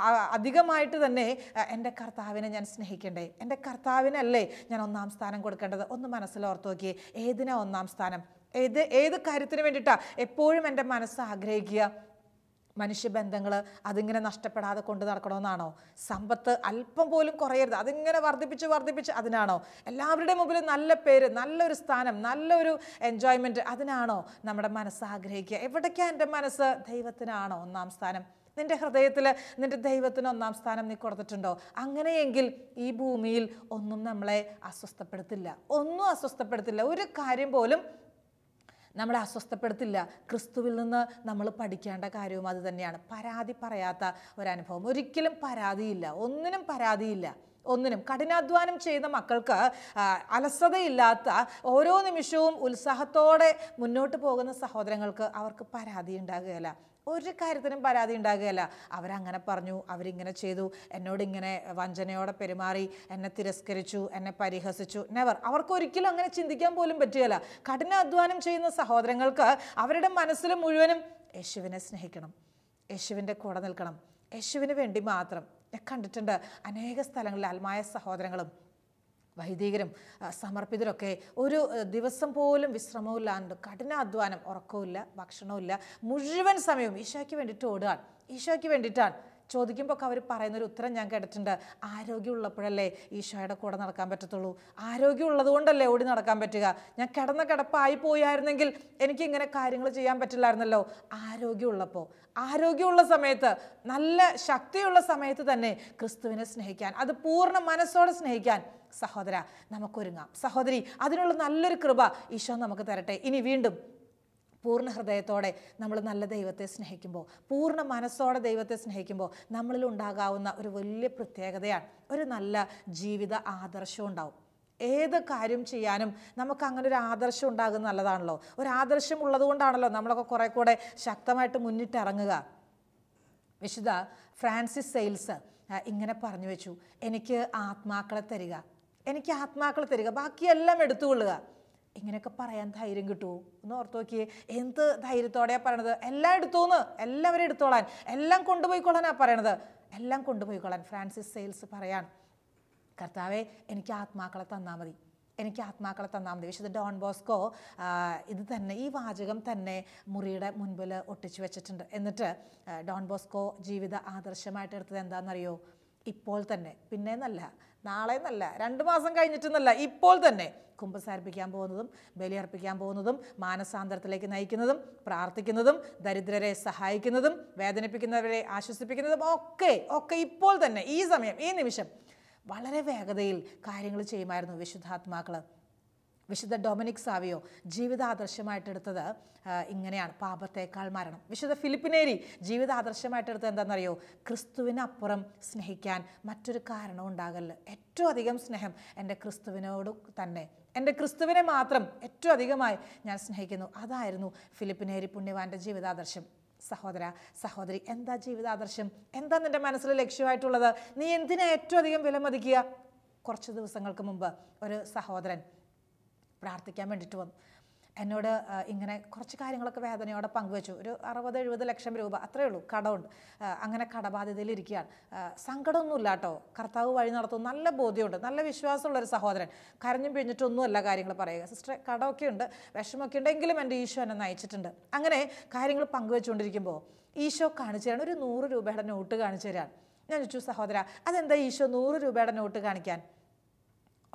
[SPEAKER 2] അധികമായിട്ട് തന്നെ എൻ്റെ കർത്താവിനെ ഞാൻ സ്നേഹിക്കണ്ടേ? എൻ്റെ കർത്താവിനല്ലേ ഞാൻ ഒന്നാം സ്ഥാനം കൊടുക്കേണ്ടത്? ഒന്ന് മനസ്സിലോർത്ത് നോക്കിയേ, ഏതിനാ ഒന്നാം സ്ഥാനം? ഏത് കാര്യത്തിന് വേണ്ടിയിട്ടാണ് എപ്പോഴും എൻ്റെ മനസ്സ് ആഗ്രഹിക്കുക? മനുഷ്യബന്ധങ്ങൾ അതിങ്ങനെ നഷ്ടപ്പെടാതെ കൊണ്ട് നടക്കണമെന്നാണോ? സമ്പത്ത് അല്പം പോലും കുറയരുത്, അതിങ്ങനെ വർദ്ധിപ്പിച്ച് അതിനാണോ? എല്ലാവരുടെ മുമ്പിൽ നല്ല പേര്, നല്ലൊരു സ്ഥാനം, നല്ലൊരു എൻജോയ്മെൻറ്റ്, അതിനാണോ നമ്മുടെ മനസ്സ് ആഗ്രഹിക്കുക? എവിടേക്കാണ് എൻ്റെ മനസ്സ്? ദൈവത്തിനാണോ ഒന്നാം സ്ഥാനം? നിൻ്റെ ഹൃദയത്തിൽ നിൻ്റെ ദൈവത്തിന് ഒന്നാം സ്ഥാനം നീ കൊടുത്തിട്ടുണ്ടോ? അങ്ങനെയെങ്കിൽ ഈ ഭൂമിയിൽ ഒന്നും നമ്മളെ അസ്വസ്ഥപ്പെടുത്തില്ല, ഒന്നും അസ്വസ്ഥപ്പെടുത്തില്ല. ഒരു കാര്യം പോലും നമ്മളെ അസ്വസ്ഥപ്പെടുത്തില്ല. ക്രിസ്തുവിൽ നിന്ന് നമ്മൾ പഠിക്കേണ്ട കാര്യവും അത് തന്നെയാണ്. പരാതി പറയാത്ത ഒരനുഭവം, ഒരിക്കലും പരാതിയില്ല, ഒന്നിനും പരാതിയില്ല. ഒന്നിനും കഠിനാധ്വാനം ചെയ്യുന്ന മക്കൾക്ക്, അലസതയില്ലാത്ത ഓരോ നിമിഷവും ഉത്സാഹത്തോടെ മുന്നോട്ട് പോകുന്ന സഹോദരങ്ങൾക്ക് അവർക്ക് പരാതി ഉണ്ടാകുകയില്ല. ഒരു കാര്യത്തിനും പരാതി ഉണ്ടാകുകയല്ല. അവരങ്ങനെ പറഞ്ഞു, അവരിങ്ങനെ ചെയ്തു, എന്നോടിങ്ങനെ വഞ്ചനയോടെ പെരുമാറി, എന്നെ തിരസ്കരിച്ചു, എന്നെ പരിഹസിച്ചു. നെവർ. അവർക്കൊരിക്കലും അങ്ങനെ ചിന്തിക്കാൻ പോലും പറ്റുകയില്ല. കഠിനാധ്വാനം ചെയ്യുന്ന സഹോദരങ്ങൾക്ക് അവരുടെ മനസ്സിൽ മുഴുവനും യേശുവിനെ സ്നേഹിക്കണം, യേശുവിൻ്റെ കൂടെ നിൽക്കണം, യേശുവിന് വേണ്ടി മാത്രം. ഞാൻ കണ്ടിട്ടുണ്ട് അനേക സ്ഥലങ്ങളിൽ ആത്മായ സഹോദരങ്ങളും വൈദികരും സമർപ്പിതരൊക്കെ ഒരു ദിവസം പോലും വിശ്രമമില്ലാണ്ട് കഠിനാധ്വാനം, ഉറക്കമില്ല, ഭക്ഷണമില്ല, മുഴുവൻ സമയവും ഈശോയ്ക്ക് വേണ്ടിയിട്ട് ഓടുകയാണ്, ഈശോയ്ക്ക് വേണ്ടിയിട്ടാണ്. ചോദിക്കുമ്പോൾ അവർ പറയുന്നൊരു ഉത്തരം ഞാൻ കേട്ടിട്ടുണ്ട്, ആരോഗ്യമുള്ളപ്പോഴല്ലേ ഈശോയുടെ കൂടെ നടക്കാൻ പറ്റത്തുള്ളൂ, ആരോഗ്യമുള്ളത് കൊണ്ടല്ലേ ഓടി നടക്കാൻ പറ്റുക. ഞാൻ കിടപ്പായി പോയായിരുന്നെങ്കിൽ എനിക്കിങ്ങനെ കാര്യങ്ങൾ ചെയ്യാൻ പറ്റില്ലായിരുന്നല്ലോ. ആരോഗ്യമുള്ള സമയത്ത്, നല്ല ശക്തിയുള്ള സമയത്ത് തന്നെ ക്രിസ്തുവിനെ സ്നേഹിക്കാൻ, അത് പൂർണ്ണ മനസ്സോടെ സ്നേഹിക്കാൻ സഹോദര നമുക്കൊരുങ്ങാം. സഹോദരി, അതിനുള്ള നല്ലൊരു കൃപ ഈശോ നമുക്ക് തരട്ടെ. ഇനി വീണ്ടും പൂർണ്ണ ഹൃദയത്തോടെ നമ്മൾ നല്ല ദൈവത്തെ സ്നേഹിക്കുമ്പോൾ, പൂർണ്ണ മനസ്സോടെ ദൈവത്തെ സ്നേഹിക്കുമ്പോൾ നമ്മളിൽ ഉണ്ടാകാവുന്ന ഒരു വലിയ പ്രത്യേകതയാണ്, ഒരു നല്ല ജീവിത ആദർശം ഉണ്ടാവും. ഏത് കാര്യം ചെയ്യാനും നമുക്ക് അങ്ങനെ ഒരു ആദർശം ഉണ്ടാകുന്നത് നല്ലതാണല്ലോ. ഒരു ആദർശം ഉള്ളത് കൊണ്ടാണല്ലോ നമ്മളൊക്കെ കുറെ കൂടെ ശക്തമായിട്ട് മുന്നിട്ടിറങ്ങുക. വിശുദ്ധ ഫ്രാൻസിസ് സെയിൽസ് ഇങ്ങനെ പറഞ്ഞു വെച്ചു, എനിക്ക് ആത്മാക്കളെ തരിക, ബാക്കിയെല്ലാം എടുത്തുകൊള്ളുക. ഇങ്ങനെയൊക്കെ പറയാൻ ധൈര്യം കിട്ടുമോ? ഒന്ന് ഓർത്ത് നോക്കിയേ, എന്ത് ധൈര്യത്തോടെയാണ് പറയണത്. എല്ലാം എടുത്തോന്ന്, എല്ലാവരും എടുത്തോളാൻ, എല്ലാം കൊണ്ടുപോയിക്കൊള്ളാനാണ് പറയണത്, എല്ലാം കൊണ്ടുപോയിക്കൊള്ളാൻ. ഫ്രാൻസിസ് സെയിൽസ് പറയാൻ, കർത്താവെ എനിക്ക് ആത്മാക്കളെ തന്നാൽ മതി, എനിക്ക് ആത്മാക്കളെ തന്നാൽ മതി. വിശുദ്ധ ഡോൺ ബോസ്കോ ഇത് തന്നെ, ഈ വാചകം തന്നെ മുറിയുടെ മുൻപിൽ ഒട്ടിച്ചു വെച്ചിട്ടുണ്ട്. എന്നിട്ട് ഡോൺ ബോസ്കോ ജീവിത ആദർശമായിട്ട് എടുത്തത് എന്താണെന്നറിയോ? ഇപ്പോൾ തന്നെ, പിന്നേന്നല്ല, നാളെ എന്നല്ല, 2 മാസം കഴിഞ്ഞിട്ടെന്നല്ല, ഇപ്പോൾ തന്നെ കുമ്പസാരിപ്പിക്കാൻ പോകുന്നതും ബലിയർപ്പിക്കാൻ പോകുന്നതും മാനസാന്തരത്തിലേക്ക് നയിക്കുന്നതും പ്രാർത്ഥിക്കുന്നതും ദരിദ്രരെ സഹായിക്കുന്നതും വേദനിപ്പിക്കുന്നവരെ ആശ്വസിപ്പിക്കുന്നതും ഒക്കെ ഇപ്പോൾ തന്നെ, ഈ സമയം, ഈ നിമിഷം വളരെ വേഗതയിൽ കാര്യങ്ങൾ ചെയ്യുമായിരുന്നു വിശുദ്ധാത്മാക്കൾ. വിശുദ്ധ ഡൊമിനിക് സാവിയോ ജീവിതാദർശമായിട്ടെടുത്തത് ഇങ്ങനെയാണ്: പാപത്തേക്കാൾ മരണം. വിശുദ്ധ ഫിലിപ്പിനേരി ജീവിതാദർശമായിട്ടെടുത്തത് എന്താണെന്നറിയോ? ക്രിസ്തുവിനപ്പുറം സ്നേഹിക്കാൻ മറ്റൊരു കാരണം ഉണ്ടാകല്ല. ഏറ്റവും അധികം സ്നേഹം എൻ്റെ ക്രിസ്തുവിനോട് തന്നെ, എൻ്റെ ക്രിസ്തുവിനെ മാത്രം ഏറ്റവും അധികമായി ഞാൻ സ്നേഹിക്കുന്നു. അതായിരുന്നു ഫിലിപ്പിനേരി പുണ്യവാൻ്റെ ജീവിതാദർശം. സഹോദര സഹോദരി, എന്താ ജീവിതാദർശം? എന്താ നിൻ്റെ മനസ്സിൽ ലക്ഷ്യമായിട്ടുള്ളത്? നീ എന്തിനാ ഏറ്റവും അധികം വിലമതിക്കുക? കുറച്ച് ദിവസങ്ങൾക്ക് മുമ്പ് ഒരു സഹോദരൻ പ്രാർത്ഥിക്കാൻ വേണ്ടിയിട്ട് വന്നു. എന്നോട് ഇങ്ങനെ കുറച്ച് കാര്യങ്ങളൊക്കെ വേദനയോടെ പങ്കുവെച്ചു. ഒരു 60-70 ലക്ഷം രൂപ അത്രയേ ഉള്ളൂ കടമുണ്ട്. അങ്ങനെ കടബാധ്യതയിലിരിക്കുകയാണ്. സങ്കടമൊന്നുമില്ല കേട്ടോ, കർത്താവ് വഴി നടത്തും, നല്ല ബോധ്യമുണ്ട്, നല്ല വിശ്വാസമുള്ളൊരു സഹോദരൻ. കരഞ്ഞും പിഴിഞ്ഞിട്ടൊന്നുമല്ല കാര്യങ്ങൾ പറയുക. സിസ്റ്റർ, കടമൊക്കെ ഉണ്ട്, വിഷമൊക്കെ ഉണ്ട്, എങ്കിലും എൻ്റെ ഈശോ എന്നെ നയിച്ചിട്ടുണ്ട്. അങ്ങനെ കാര്യങ്ങൾ പങ്കുവെച്ചുകൊണ്ടിരിക്കുമ്പോൾ ഈശോ കാണിച്ചു തരാണ്, ഒരു 100 രൂപയുടെ നോട്ട് കാണിച്ചു തരാണ്. ഞാൻ ചോദിച്ചു, സഹോദര അതെന്താ ഈശോ 100 രൂപയുടെ നോട്ട് കാണിക്കാൻ?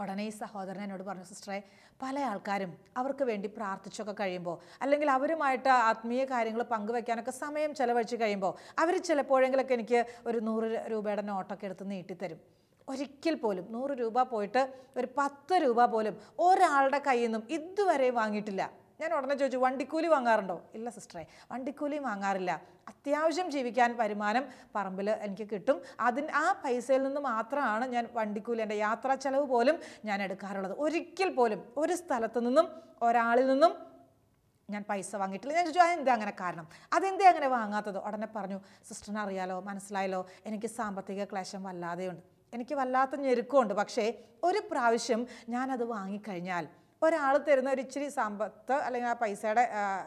[SPEAKER 2] ഉടനെ ഈ സഹോദരൻ എന്നോട് പറഞ്ഞു, സിസ്റ്ററെ, പല ആൾക്കാരും അവർക്ക് വേണ്ടി പ്രാർത്ഥിച്ചൊക്കെ കഴിയുമ്പോൾ, അല്ലെങ്കിൽ അവരുമായിട്ട് ആത്മീയ കാര്യങ്ങൾ പങ്കുവെക്കാനൊക്കെ സമയം ചിലവഴിച്ച് കഴിയുമ്പോൾ അവർ ചിലപ്പോഴെങ്കിലൊക്കെ എനിക്ക് ഒരു 100 രൂപയുടെ നോട്ടൊക്കെ എടുത്ത് നീട്ടിത്തരും. ഒരിക്കൽ പോലും 100 രൂപ പോയിട്ട് ഒരു 10 രൂപ പോലും ഒരാളുടെ കയ്യിൽ നിന്നും ഇതുവരെ വാങ്ങിയിട്ടില്ല. ഞാൻ ഉടനെ ചോദിച്ചു, വണ്ടിക്കൂലി വാങ്ങാറുണ്ടോ? ഇല്ല സിസ്റ്ററെ, വണ്ടിക്കൂലി വാങ്ങാറില്ല. അത്യാവശ്യം ജീവിക്കാൻ വരുമാനം പറമ്പിൽ എനിക്ക് കിട്ടും. ആ പൈസയിൽ നിന്ന് മാത്രമാണ് ഞാൻ വണ്ടിക്കൂലി, എൻ്റെ യാത്രാ ചെലവ് പോലും ഞാൻ എടുക്കാറുള്ളത്. ഒരിക്കൽ പോലും ഒരു സ്ഥലത്തു നിന്നും ഒരാളിൽ നിന്നും ഞാൻ പൈസ വാങ്ങിയിട്ടില്ല. ഞാൻ ചോദിച്ചു, അതെന്താ അങ്ങനെ കാരണം? അതെന്തേ അങ്ങനെ വാങ്ങാത്തത്? ഉടനെ പറഞ്ഞു, സിസ്റ്ററിന് അറിയാലോ, മനസ്സിലായല്ലോ, എനിക്ക് സാമ്പത്തിക ക്ലേശം വല്ലാതെയുണ്ട്, എനിക്ക് വല്ലാത്ത ഞെരുക്കമുണ്ട്. പക്ഷേ ഒരു പ്രാവശ്യം ഞാനത് വാങ്ങിക്കഴിഞ്ഞാൽ, ഒരാൾ തരുന്ന ഒരു ഇച്ചിരി സമ്പത്ത് അല്ലെങ്കിൽ ആ പൈസയുടെ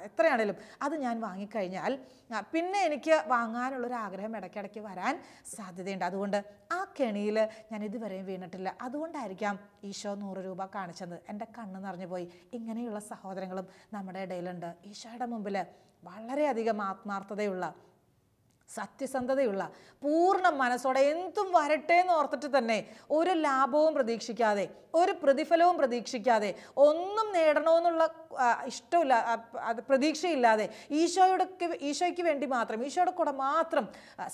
[SPEAKER 2] എത്രയാണേലും അത് ഞാൻ വാങ്ങിക്കഴിഞ്ഞാൽ പിന്നെ എനിക്ക് വാങ്ങാനുള്ളൊരാഗ്രഹം ഇടയ്ക്കിടയ്ക്ക് വരാൻ സാധ്യതയുണ്ട്. അതുകൊണ്ട് ആ കെണിയിൽ ഞാൻ ഇതുവരെയും വീണിട്ടില്ല. അതുകൊണ്ടായിരിക്കാം ഈശോ 100 രൂപ കാണിച്ചത്. എൻ്റെ കണ്ണ് നിറഞ്ഞു പോയി. ഇങ്ങനെയുള്ള സഹോദരങ്ങളും നമ്മുടെ ഇടയിലുണ്ട്. ഈശോയുടെ മുമ്പിൽ വളരെയധികം ആത്മാർത്ഥതയുള്ള, സത്യസന്ധതയുള്ള, പൂർണ്ണ മനസ്സോടെ എന്തും വരട്ടെ എന്ന് ഓർത്തിട്ട് തന്നെ ഒരു ലാഭവും പ്രതീക്ഷിക്കാതെ, ഒരു പ്രതിഫലവും പ്രതീക്ഷിക്കാതെ, ഒന്നും നേടണമെന്നുള്ള ഇഷ്ടമില്ല, അത് പ്രതീക്ഷയില്ലാതെ ഈശോയ്ക്ക് വേണ്ടി മാത്രം, ഈശോയുടെ കൂടെ മാത്രം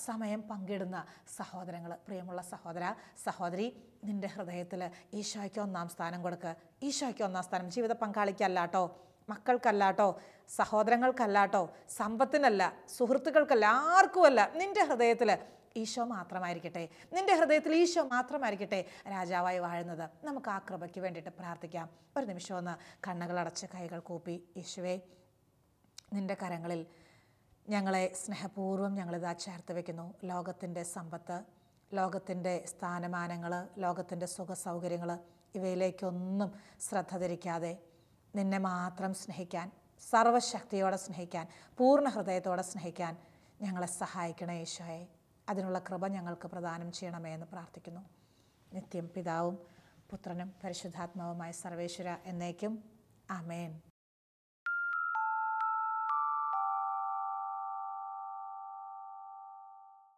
[SPEAKER 2] സമയം പങ്കിടുന്ന സഹോദരങ്ങൾ. പ്രിയമുള്ള സഹോദര സഹോദരി, നിൻ്റെ ഹൃദയത്തിൽ ഈശോയ്ക്ക് 1-ാം സ്ഥാനം കൊടുക്കുക. ഈശോയ്ക്ക് 1-ാം സ്ഥാനം. ജീവിത പങ്കാളിക്കല്ലാട്ടോ, മക്കൾക്കല്ലാട്ടോ, സഹോദരങ്ങൾക്കല്ലാട്ടോ, സമ്പത്തിനല്ല, സുഹൃത്തുക്കൾക്കല്ല, ആർക്കുമല്ല. നിൻ്റെ ഹൃദയത്തിൽ ഈശോ മാത്രമായിരിക്കട്ടെ. നിൻ്റെ ഹൃദയത്തിൽ ഈശോ മാത്രമായിരിക്കട്ടെ രാജാവായി വാഴുന്നത്. നമുക്ക് ആ കൃപയ്ക്ക് വേണ്ടിയിട്ട് പ്രാർത്ഥിക്കാം. ഒരു നിമിഷം ഒന്ന് കണ്ണുകളടച്ച് കൈകൾ കൂപ്പി, യേശുവേ, നിൻ്റെ കരങ്ങളിൽ ഞങ്ങളെ സ്നേഹപൂർവ്വം ഞങ്ങളിതാ ചേർത്ത് വയ്ക്കുന്നു. ലോകത്തിൻ്റെ സമ്പത്ത്, ലോകത്തിൻ്റെ സ്ഥാനമാനങ്ങൾ, ലോകത്തിൻ്റെ സുഖസൗകര്യങ്ങൾ, ഇവയിലേക്കൊന്നും ശ്രദ്ധ തിരിക്കാതെ നിന്നെ മാത്രം സ്നേഹിക്കാൻ, സർവശക്തിയോടെ സ്നേഹിക്കാൻ, പൂർണ്ണ ഹൃദയത്തോടെ സ്നേഹിക്കാൻ ഞങ്ങളെ സഹായിക്കണേ യേശോയെ. അതിനുള്ള കൃപ ഞങ്ങൾക്ക് പ്രദാനം ചെയ്യണമേ എന്ന് പ്രാർത്ഥിക്കുന്നു. നിത്യം പിതാവും പുത്രനും പരിശുദ്ധാത്മാവുമായ സർവേശ്വര എന്നേക്കും ആമേൻ.